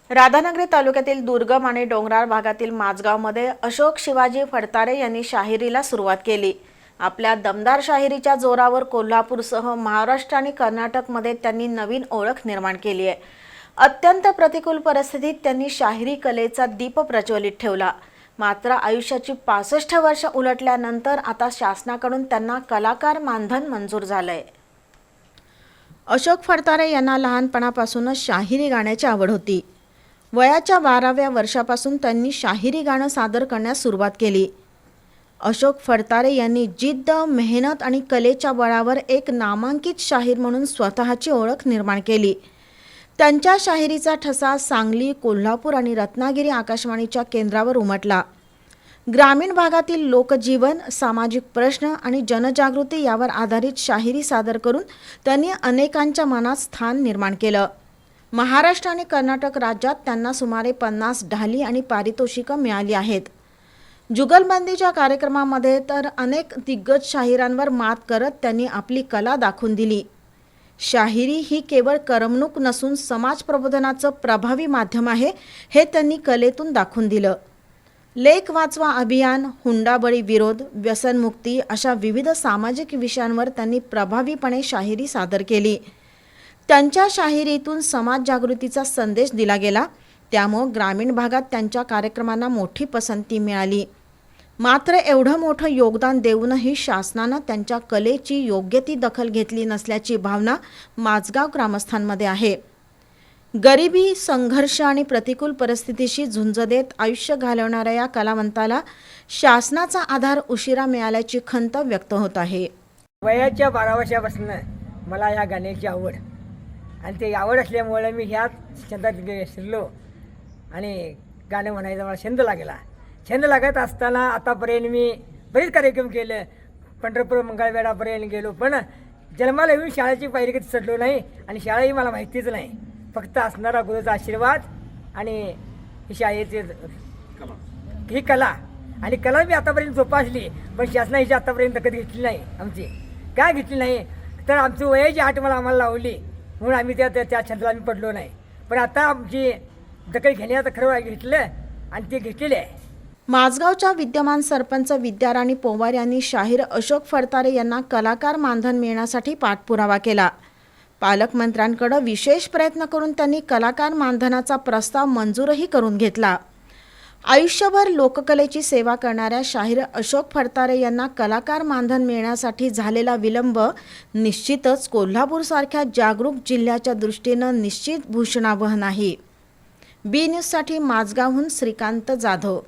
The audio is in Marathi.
राधानगरी तालुक्यातील दुर्गम आणि डोंगराळ भागातील माझगावमध्ये अशोक शिवाजी फडतारे यांनी शाहिरीला सुरुवात केली। आपल्या दमदार शाहिरीच्या जोरावर कोल्हापूरसह महाराष्ट्र आणि कर्नाटकमध्ये त्यांनी नवीन ओळख निर्माण केली आहे। अत्यंत प्रतिकूल परिस्थितीत त्यांनी शाहिरी कलेचा दीप प्रज्वलित ठेवला। मात्र आयुष्याची 65 वर्ष उलटल्यानंतर आता शासनाकडून त्यांना कलाकार मानधन मंजूर झालंय। अशोक फडतारे यांना लहानपणापासूनच शाहिरी गाण्याची आवड होती। वयाच्या 12व्या वर्षापासून त्यांनी शाहिरी गाणं सादर करण्यास सुरुवात केली। अशोक फडतारे यांनी जिद्द, मेहनत आणि कलेच्या बळावर एक नामांकित शाहीर म्हणून स्वतःची ओळख निर्माण केली। त्यांच्या शाहिरीचा ठसा सांगली, कोल्हापूर आणि रत्नागिरी आकाशवाणीच्या केंद्रावर उमटला। ग्रामीण भागातील लोकजीवन, सामाजिक प्रश्न आणि जनजागृती यावर आधारित शाहिरी सादर करून त्यांनी अनेकांच्या मनात स्थान निर्माण केलं। महाराष्ट्र आणि कर्नाटक राज्यात त्यांना सुमारे 50 ढाली आणि पारितोषिकं मिळाली आहेत। जुगलबंदीच्या कार्यक्रमामध्ये तर अनेक दिग्गज शाहिरांवर मात करत त्यांनी आपली कला दाखवून दिली। शाहिरी ही केवळ करमणूक नसून समाज प्रबोधनाचं प्रभावी माध्यम आहे, हे त्यांनी कलेतून दाखवून दिलं। लेख वाचवा अभियान, हुंडाबळी विरोध, व्यसनमुक्ती अशा विविध सामाजिक विषयांवर त्यांनी प्रभावीपणे शाहिरी सादर केली। त्यांच्या शाहिरीतून समाज जागृतीचा संदेश दिला गेला, त्यामुळे ग्रामीण भागात त्यांच्या कार्यक्रमांना मोठी पसंती मिळाली। मात्र एवढं मोठं योगदान देऊनही शासनानं त्यांच्या कलेची योग्य ती दखल घेतली नसल्याची भावना माझगाव ग्रामस्थांमध्ये आहे। गरिबी, संघर्ष आणि प्रतिकूल परिस्थितीशी झुंज देत आयुष्य घालवणाऱ्या या कलावंताला शासनाचा आधार उशिरा मिळाल्याची खंत व्यक्त होत आहे। वयाच्या 12 वर्षापासून मला ह्या गाण्याची आवड आणि ते आवड असल्यामुळे मी ह्याच छंदात शिरलो आणि गाणं म्हणायचा मला छंद लागला। छंद लागत असताना आतापर्यंत मी बरेच कार्यक्रम केले, पंढरपूर मंगळवेढापर्यंत गेलो, पण जन्माला येऊन शाळेची पायरी कधी चढलो नाही आणि शाळाही मला माहितीच नाही। फक्त असणारा गुरुचा आशीर्वाद आणि ही शाळेची ही कला आणि कला मी आतापर्यंत जोपासली, पण शासना हिची आतापर्यंत कधी घेतली नाही। आमची काय घेतली नाही तर आमची वयाची आठ आम्हाला लावली म्हणून आम्ही त्या छंदाला आम्ही पडलो नाही, पण आता आमची दखल घेण्याचं खरं घेतलं आणि ते घेतलेले आहे। माझगावच्या विद्यमान सरपंच विद्याराणी पोवार यांनी शाहीर अशोक फडतारे यांना कलाकार मानधन मिळण्यासाठी पाठपुरावा केला। पालकमंत्र्यांकडे विशेष प्रयत्न करून त्यांनी कलाकार मानधनाचा प्रस्ताव मंजूरही करून घेतला। आयुष्यभर लोककलेची सेवा करणाऱ्या शाहीर अशोक फडतारे यांना कलाकार मानधन मिळण्यासाठी झालेला विलंब निश्चितच कोल्हापूरसारख्या जागरूक जिल्ह्याच्या दृष्टीनं निश्चित भूषणावह नाही। बी न्यूजसाठी माझगावहून श्रीकांत जाधव।